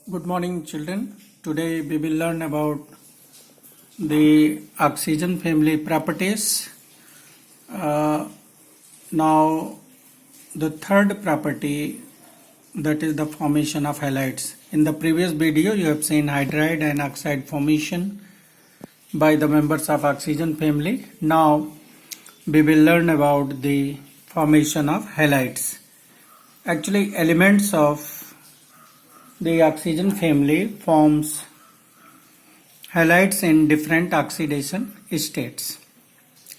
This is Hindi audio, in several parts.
Good morning, children. Today we will learn about the oxygen family properties. Now, the third property, that is the formation of halides. In the previous video, you have seen hydride and oxide formation by the members of oxygen family. Now, we will learn about the formation of halides. Actually, elements of the oxygen family forms halides in different oxidation states,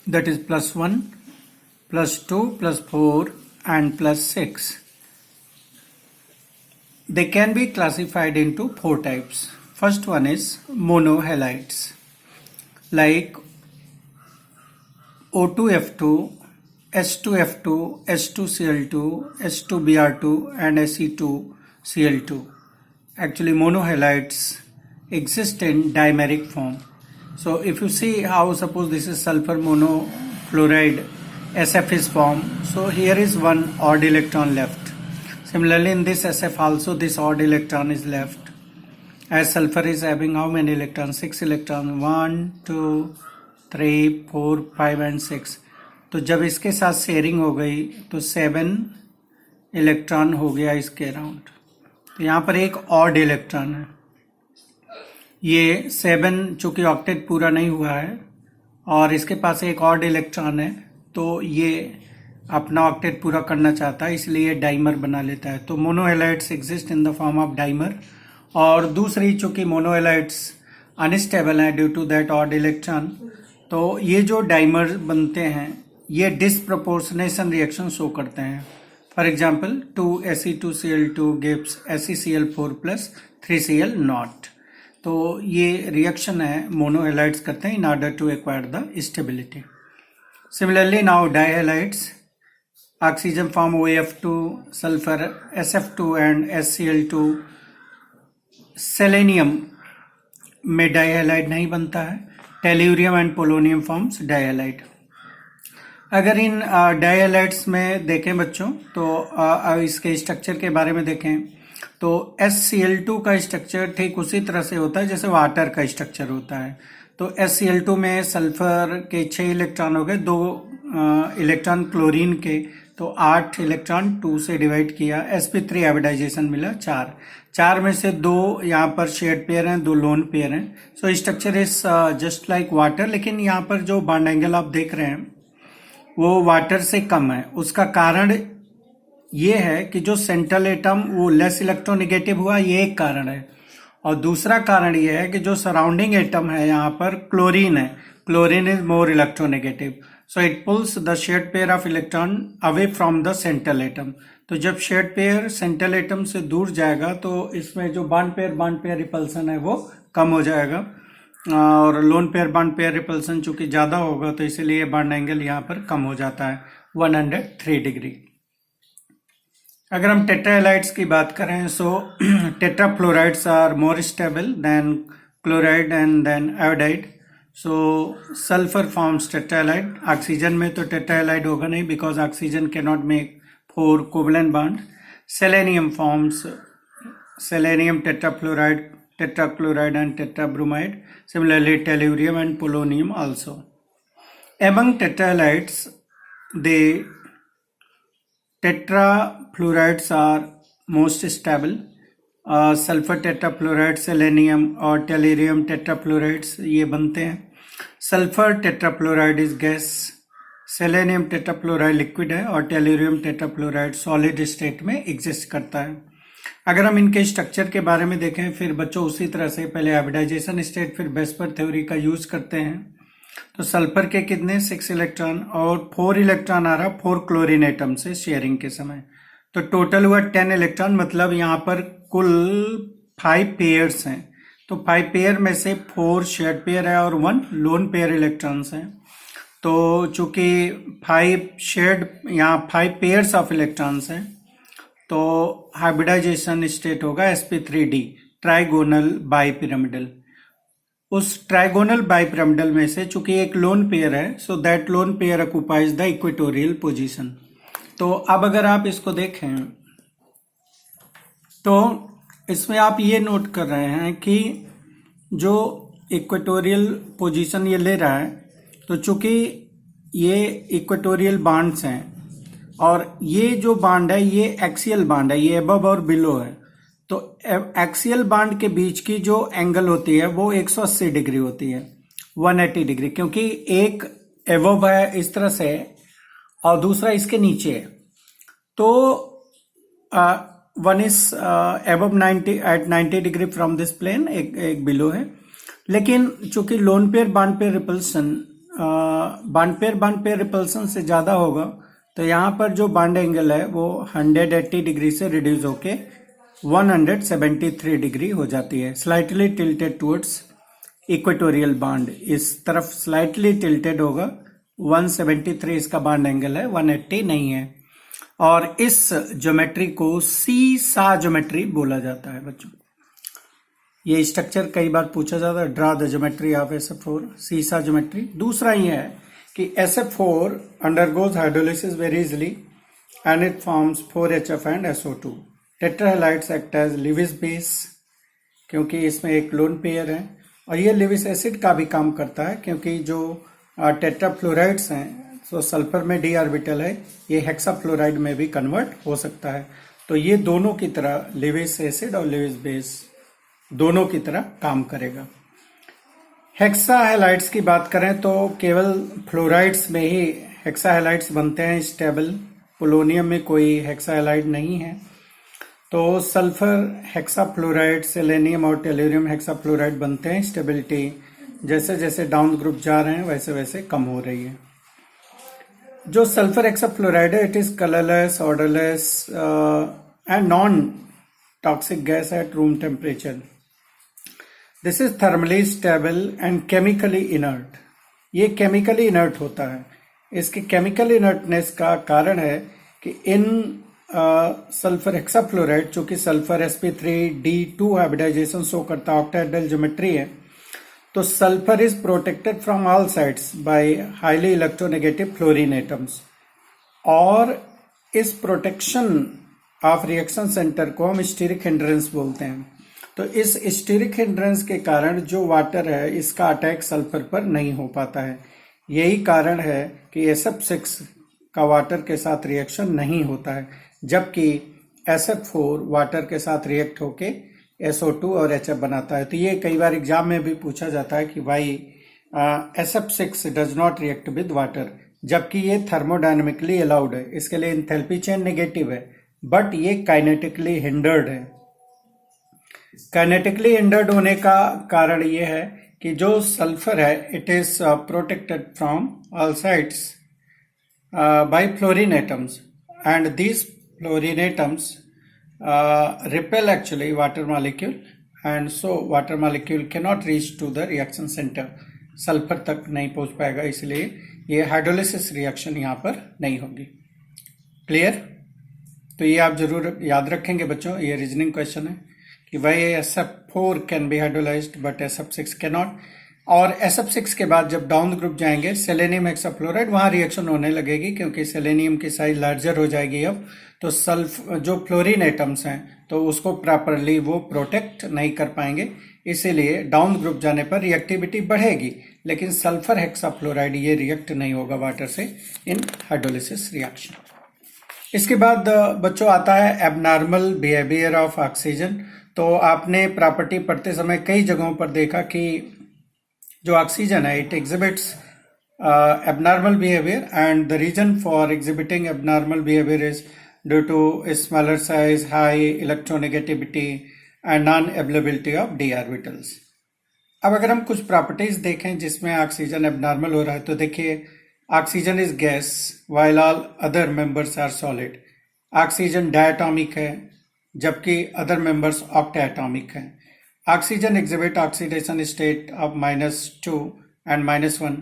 that is +1, +2, +4 and +6. They can be classified into 4 types. First one is monohalides, like O2F2, S2F2, S2Cl2, S2Br2 and Se2Cl2. Actually, monohalides exist in dimeric form. So if you see how, suppose this is sulfur monofluoride, SF is formed. So here is one odd electron left. Similarly, in this SF also this odd electron is left. As sulfur is having how many electrons? 6 electrons. 1, 2, 3, 4, 5 and 6. तो जब इसके साथ शेयरिंग हो गई तो 7 इलेक्ट्रॉन हो गया इसके अराउंड. तो यहाँ पर एक ऑड इलेक्ट्रॉन है. ये 7 चूंकि ऑक्टेट पूरा नहीं हुआ है और इसके पास एक ऑड इलेक्ट्रॉन है, तो ये अपना ऑक्टेट पूरा करना चाहता है, इसलिए डाइमर बना लेता है. तो monohalides exist in the form of dimer. और दूसरी, चूंकि मोनोहैलाइड्स अनस्टेबल हैं due to that odd electron, तो ये जो डाइमर बनते हैं ये डिसप्रपोर्शनेशन रिएक्शन शो करते हैं. For example 2Se2Cl2 gives AgCl4 plus 3Cl not. तो ये रिएक्शन है मोनोहैलाइड्स करते हैं in order to acquire the stability. Similarly now dihalides, oxygen form OF2, sulphur SF2 and HCl2. Selenium में डाइहैलाइड नहीं बनता है. Tellurium and polonium forms dihalide. अगर इन डाइहैलाइड्स में देखें बच्चों, तो इसके स्ट्रक्चर के बारे में देखें तो HCl2 का स्ट्रक्चर ठीक उसी तरह से होता है जैसे वाटर का स्ट्रक्चर होता है. तो HCl2 में सल्फर के 6 इलेक्ट्रॉन हो गए, 2 इलेक्ट्रॉन क्लोरीन के, तो 8 इलेक्ट्रॉन 2 से डिवाइड किया, sp3 हाइब्रिडाइजेशन मिला 4 में से 2 यहाँ पर शेयर्ड पेयर हैं, 2 लोन पेयर हैं. So structure is just like water. लेकिन यहाँ पर जो बॉन्ड एंगल आप देख रहे हैं वो वाटर से कम है. उसका कारण ये है कि जो सेंट्रल एटम वो लेस इलेक्ट्रोनेगेटिव हुआ, ये एक कारण है. और दूसरा कारण ये है कि जो सराउंडिंग एटम है यहाँ पर क्लोरीन है, chlorine is more electronegative. So it pulls the shared pair of electron away from the central atom. तो जब शेयर्ड पेयर सेंट्रल एटम से दूर जाएगा तो इसमें जो बॉन्ड पेयर रिपल्सन है वो कम हो जाएगा. और lone pair bond pair repulsion चूंकि ज्यादा होगा तो इसीलिए बॉन्ड एंगल यहाँ पर कम हो जाता है 103 डिग्री. अगर हम टेट्राहैलाइड्स की बात करें, so tetrafluorides are more stable than chloride and then iodide. So sulphur forms tetrahalide. Oxygen में तो टेट्राहैलाइड होगा नहीं, because oxygen can not make 4 covalent bond. Selenium forms selenium tetrafluoride, tetrachloride and tetrabromide. Similarly, tellurium and polonium also. Among tetrahalides, the tetrafluorides are most stable. Sulfur tetrafluoride, selenium और tellurium tetrafluorides ये बनते हैं. Sulfur tetrafluoride is gas, selenium tetrafluoride liquid है और tellurium tetrafluoride solid state में exist करता है. अगर हम इनके स्ट्रक्चर के बारे में देखें, फिर बच्चों उसी तरह से पहले हाइब्रिडाइजेशन स्टेट फिर वेस्पर थ्योरी का यूज करते हैं. तो सल्फर के कितने 6 इलेक्ट्रॉन और 4 इलेक्ट्रॉन आ रहा 4 क्लोरीन एटम से शेयरिंग के समय. तो टोटल हुआ 10 इलेक्ट्रॉन. मतलब यहाँ पर कुल 5 पेयर्स हैं. तो 5 पेयर में से 4 शेयर्ड पेयर है और 1 लोन पेयर इलेक्ट्रॉन्स हैं. तो चूंकि 5 शेयर्ड यहाँ 5 पेयर्स ऑफ इलेक्ट्रॉन्स हैं, तो हाइब्रिडाइजेशन स्टेट होगा sp3d, ट्राइगोनल बाइपिरामिडल. उस ट्राइगोनल बाइपिरामिडल में से चूंकि एक लोन पेयर है, so that lone pair occupies the equatorial position. तो अब अगर आप इसको देखें तो इसमें आप ये नोट कर रहे हैं कि जो इक्वेटोरियल पोजीशन ये ले रहा है, तो चूंकि ये इक्वेटोरियल बांड्स हैं और ये जो बांड है ये एक्सियल बांड है, ये अबव और बिलो है, तो एक्सियल बांड के बीच की जो एंगल होती है वो 180 डिग्री होती है, 180 डिग्री, क्योंकि एक अबव है इस तरह से और दूसरा इसके नीचे है। तो one is above 90 at 90 degree from this plane, एक बिलो है। लेकिन चूंकि lone pair bond pair repulsion bond pair repulsion से ज्यादा होगा, तो यहां पर जो बांड एंगल है वो 180 डिग्री से रिड्यूस होके 173 डिग्री हो जाती है। Slightly tilted towards equatorial bond, इस तरफ स्लाइटली टिल्टेड होगा, 173 इसका बांड एंगल है, 180 नहीं है। और इस ज्योमेट्री को सीसा ज्योमेट्री बोला जाता है बच्चों। ये स्ट्रक्चर कई बार पूछा जाता है, draw the geometry of SF4, सीसा ज्योमेट्री। दूसरा ये है कि SF4 undergoes hydrolysis very easily and it forms 4HF and SO2। Tetrahalides act as Lewis base, क्योंकि इसमें एक लोन पेयर है, और ये लिविस एसिड का भी काम करता है, क्योंकि जो टेट्राफ्लोराइड्स हैं, तो सल्फर में d ऑर्बिटल है, ये हेक्साफ्लोराइड में भी कन्वर्ट हो सकता है। तो ये दोनों की तरह, लिविस एसिड और लिविस बेस दोनों की तरह काम करेगा। हेक्साहैलाइड्स की बात करें तो केवल फ्लोराइड्स में ही हेक्साहैलाइड्स बनते हैं स्टेबल, पोलोनियम में कोई हेक्साहैलाइड नहीं है। तो सल्फर हेक्साफ्लोराइड, सेलेनियम और टेल्यूरियम हेक्साफ्लोराइड बनते हैं। स्टेबिलिटी जैसे जैसे डाउन ग्रुप जा रहे हैं वैसे वैसे कम हो रही है। जो सल्फर हेक्साफ्लोराइड है, it is colourless, odourless and non toxic gas at room temperature. This is thermally stable and chemically inert. ये केमिकली इनर्ट होता है। इसके केमिकल इनर्टनेस का कारण है कि इन सल्फर हेक्साफ्लोराइड, चूंकि सल्फर sp3d2 हाइब्रिडाइजेशन शो करता है, ऑक्टाहेड्रल ज्योमेट्री है, तो sulphur is protected from all sides by highly electronegative fluorine atoms. और इस प्रोटेक्शन ऑफ रिएक्शन सेंटर को हम स्टीरिक हिंड्रेंस बोलते हैं। तो इस स्टीरिक हिंड्रेंस के कारण जो वाटर है, इसका अटैक सल्फर पर नहीं हो पाता है। यही कारण है कि SF6 का वाटर के साथ रिएक्शन नहीं होता है, जबकि SF4 वाटर के साथ रिएक्ट होके SO2 और HF बनाता है। तो ये कई बार एग्जाम में भी पूछा जाता है कि भाई SF6 does not react with water, जबकि ये थर्मोडायनेमिकली अलाउड है। इसके लिए एंथैल्पी चेन नेगेटिव है, बट ये काइनेटिकली हिंडर्ड है। काइनेटिकली हिंडर्ड होने का कारण ये है कि जो सल्फर है, it is protected from all sides by fluorine atoms, and these fluorine atoms repel actually water molecule, and so water molecule cannot reach to the reaction center, sulphur तक नहीं पहुंच पाएगा, इसलिए ये हाइड्रोलिसिस रिएक्शन यहाँ पर नहीं होगी। क्लियर? तो ये आप जरूर याद रखेंगे बच्चों, ये रीजनिंग क्वेश्चन है कि भाई SF4 can be hydrolysed but SF6 can not. और SF6 के बाद जब डाउन ग्रुप जाएंगे सेलेनियम हेक्साफ्लोराइड, वहां रिएक्शन होने लगेगी, क्योंकि सेलेनियम की साइज लार्जर हो जाएगी अब, तो जो फ्लोरीन एटम्स हैं तो उसको प्रॉपरली वो प्रोटेक्ट नहीं कर पाएंगे, इसीलिए डाउन ग्रुप जाने पर रिएक्टिविटी बढ़ेगी, लेकिन सल्फर हेक्साफ्लोराइड ये रिएक्ट नहीं होगा वाटर से इन हाइड्रोलिसिस रिएक्शन। इसके बाद बच्चों आता है एबनॉर्मल बिहेवियर ऑफ ऑक्सीजन। तो आपने प्रॉपर्टी पढ़ते समय कई जगहों पर देखा कि जो ऑक्सीजन है, it exhibits abnormal behavior, and the reason for exhibiting abnormal behavior is due to smaller size, high electronegativity and non-availability of d orbitals. अब अगर हम कुछ प्रॉपर्टीज देखें जिसमें ऑक्सीजन एबनॉर्मल हो रहा है, तो देखिए oxygen is gas while all other members are solid. Oxygen diatomic है जबकि अदर मेंबर्स ऑक्टाएटॉमिक हैं। Oxygen exhibit oxidation state of -2 and -1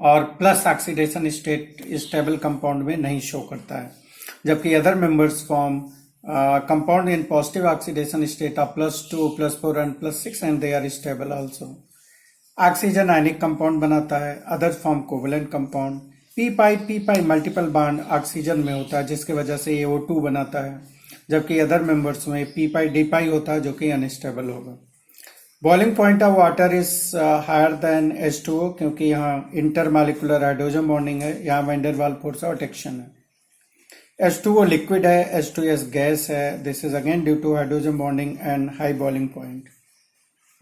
और plus oxidation state stable compound में नहीं शो करता है, जबकि other members form compound in positive oxidation state of +2, +4 and +6 and they are stable also. Oxygen ionic compound बनाता है, other form covalent compound. P पाई मल्टीपल बॉन्ड ऑक्सीजन में होता है, जिसकी वजह से ये O2 बनाता है, जबकि अदर मेंबर्स में पी पाई डी पाई होता है जो कि अनस्टेबल होगा। Boiling point of water is higher than H2O, क्योंकि यहाँ इंटरमॉलिक्यूलर हाइड्रोजन बॉन्डिंग है, यहाँ वैन डर वाल्स फोर्स और टेक्शन है। H2O लिक्विड है, H2S गैस है, this is again due to hydrogen bonding and high boiling point.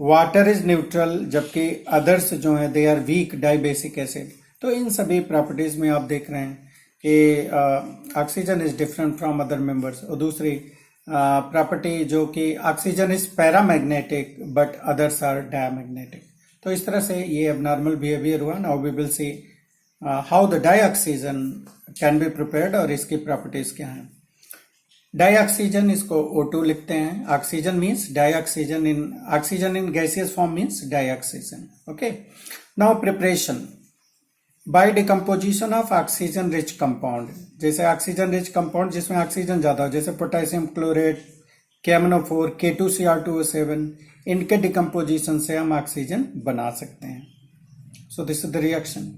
Water is neutral, जबकि अदर्स जो है they are weak dibasic acid. तो इन सभी प्रॉपर्टीज में आप देख रहे हैं कि oxygen is different from other members. और दूसरी प्रॉपर्टी जो कि oxygen is paramagnetic but others are diamagnetic. तो इस तरह से ये एबनॉर्मल बिहेवियर हुआ। Now we will see how the dioxygen can be prepared और इसकी प्रॉपर्टीज क्या हैं। डाइऑक्सीजन, इसको O2 लिखते हैं। Oxygen means dioxygen, in gaseous form means dioxygen. Okay, now preparation by decomposition of oxygen rich compound. जैसे ऑक्सीजन रिच कंपाउंड जिसमें ऑक्सीजन ज्यादा हो, जैसे पोटेशियम क्लोरेट, KMnO4, K2Cr2O7, इनके डिकम्पोजिशन से हम ऑक्सीजन बना सकते हैं। So this is the reaction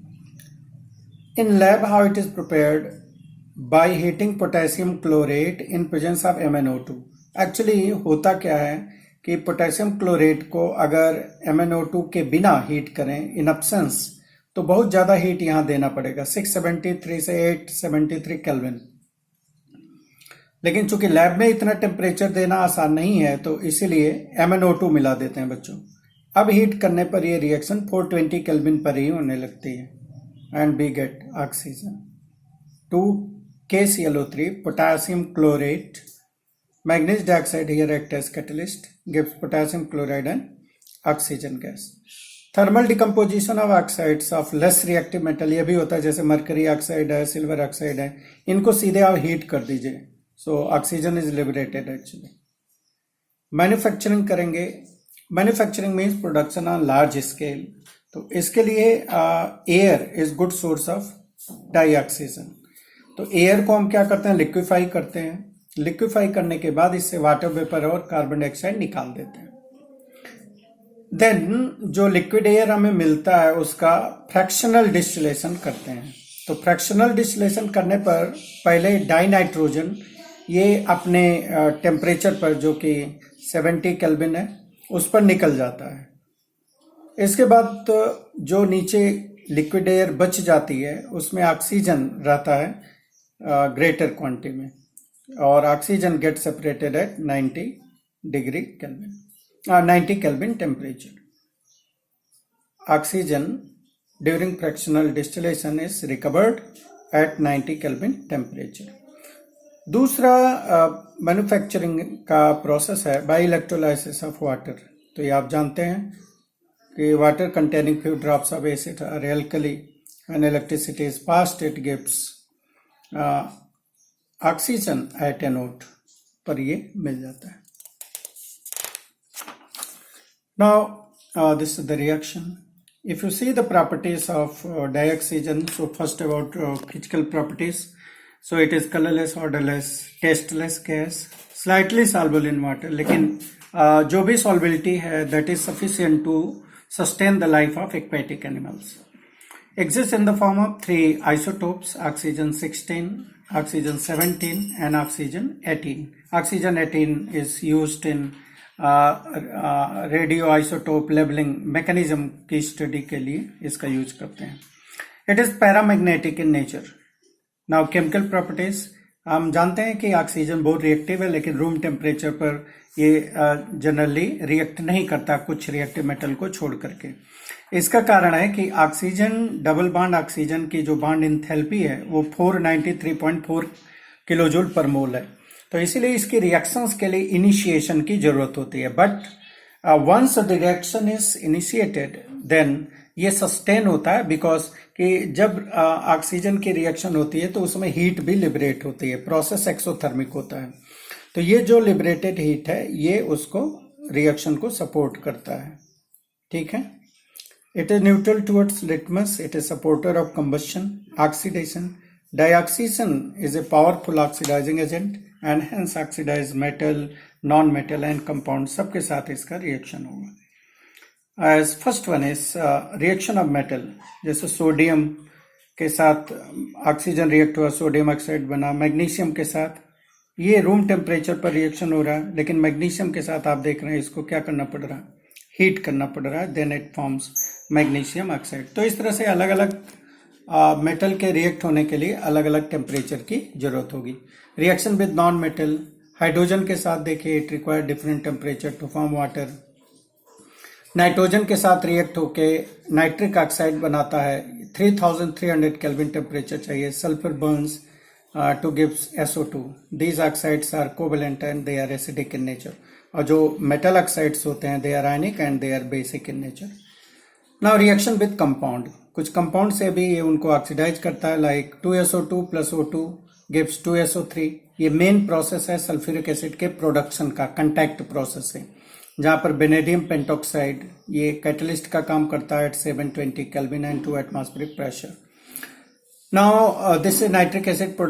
in lab. How it is prepared by heating potassium chlorate in presence of MnO2। Actually होता क्या है कि पोटेशियम क्लोरेट को अगर MnO2 के बिना हीट करें इन एब्सेंस, तो बहुत ज्यादा हीट यहां देना पड़ेगा, 673 से 873 केल्विन। लेकिन चूंकि लैब में इतना टेम्परेचर देना आसान नहीं है, तो इसीलिए MnO2 मिला देते हैं बच्चों। अब हीट करने पर ये रिएक्शन 420 केल्विन पर ही होने लगती है and we get oxygen. 2KClO3 potassium chlorate, manganese dioxide here act as catalyst, gives potassium chloride and oxygen gas. Thermal decomposition of oxides of less reactive metal, ये भी होता है, जैसे मरकरी ऑक्साइड है, सिल्वर ऑक्साइड है, इनको सीधे आप हीट कर दीजिए, so oxygen is liberated actually. Manufacturing करेंगे, manufacturing means production on large scale. तो इसके लिए air is good source of dioxygen. तो एयर को हम क्या करते हैं, लिक्विफाई करते हैं। लिक्विफाई करने के बाद इससे वाटर वेपर और कार्बन डाइऑक्साइड निकाल देते हैं। देन जो लिक्विड एयर हमें मिलता है उसका फ्रैक्शनल डिस्टिलेशन करते हैं। तो फ्रैक्शनल डिस्टिलेशन करने पर पहले डाइनाइट्रोजन ये अपने टेम्परेचर पर जो कि 70 केल्विन है उस पर निकल जाता है। इसके बाद तो जो नीचे लिक्विड एयर बच जाती है उसमें ऑक्सीजन रहता है ग्रेटर क्वांटिटी में, और oxygen get separated at 90 degree kelvin, 90 Kelvin temperature. Oxygen during fractional distillation is recovered at 90 Kelvin temperature. दूसरा मैन्युफैक्चरिंग का प्रोसेस है बाय इलेक्ट्रोलाइसिस ऑफ वाटर। तो ये आप जानते हैं कि water containing few drops of acid or alkali and electricity is passed, it gives oxygen at anode पर ये मिल जाता है। Now, this is the reaction. If you see the properties of dioxygen, so first about physical properties. So it is colorless, odorless, tasteless gas, slightly soluble in water. लेकिन जो भी solubility है that is sufficient to sustain the life of aquatic animals. Exists in the form of three isotopes: oxygen 16, oxygen 17, and oxygen 18. Oxygen 18 is used in radio isotope labelling mechanism की स्टडी के लिए इसका यूज करते हैं। It is paramagnetic in nature. Now chemical properties, हम जानते हैं कि ऑक्सीजन बहुत रिएक्टिव है, लेकिन रूम टेम्परेचर पर ये जनरली रिएक्ट नहीं करता कुछ रिएक्टिव मेटल को छोड़ करके। इसका कारण है कि ऑक्सीजन डबल बॉन्ड ऑक्सीजन की जो बॉन्ड इंथैल्पी है वो 493.4 किलोजूल पर मोल है। तो इसीलिए इसकी रिएक्शंस के लिए इनिशिएशन की जरूरत होती है। But once the reaction is initiated then ये सस्टेन होता है, बिकॉज कि जब ऑक्सीजन की रिएक्शन होती है तो उसमें हीट भी लिबरेट होती है, प्रोसेस एक्सोथर्मिक होता है। तो ये जो लिबरेटेड हीट है ये उसको रिएक्शन को सपोर्ट करता है। ठीक है, it is neutral towards litmus, it is supporter of combustion, oxidation. Dioxygen is a powerful oxidizing agent and hence oxidize metal, non-metal and compound सबके साथ इसका रिएक्शन होगा। As first one is reaction of metal, जैसे सोडियम के साथ ऑक्सीजन रिएक्ट हुआ, सोडियम ऑक्साइड बना, मैग्नीशियम के साथ ये रूम टेम्परेचर पर रिएक्शन हो रहा है, लेकिन मैग्नीशियम के साथ आप देख रहे हैं इसको क्या करना पड़ रहा है, हीट करना पड़ रहा है, then it forms magnesium oxide. तो इस तरह से अलग अलग मेटल के रिएक्ट होने के लिए अलग अलग टेम्परेचर की जरूरत होगी। Reaction with non metal, hydrogen के साथ देखिए it require different temperature to form water. Nitrogen के साथ रिएक्ट होके नाइट्रिक ऑक्साइड बनाता है, 3300 केल्विन टेम्परेचर चाहिए। Sulphur burns to give SO2. These oxides are covalent and they are acidic in nature. और जो metal oxides होते हैं they are ionic and they are basic in nature. Now reaction with compound. कुछ compound से भी ये उनको ऑक्सीडाइज करता है, like 2SO2 plus O2 gives 2SO3. ये मेन प्रोसेस है सल्फ्यूरिक एसिड के प्रोडक्शन का, कंटैक्ट प्रोसेस है, जहां पर बेनेडियम पेंटोक्साइड ये कैटलिस्ट का काम करता है at 720 Kelvin and 2 atmospheric pressure. Now this is nitric acid production.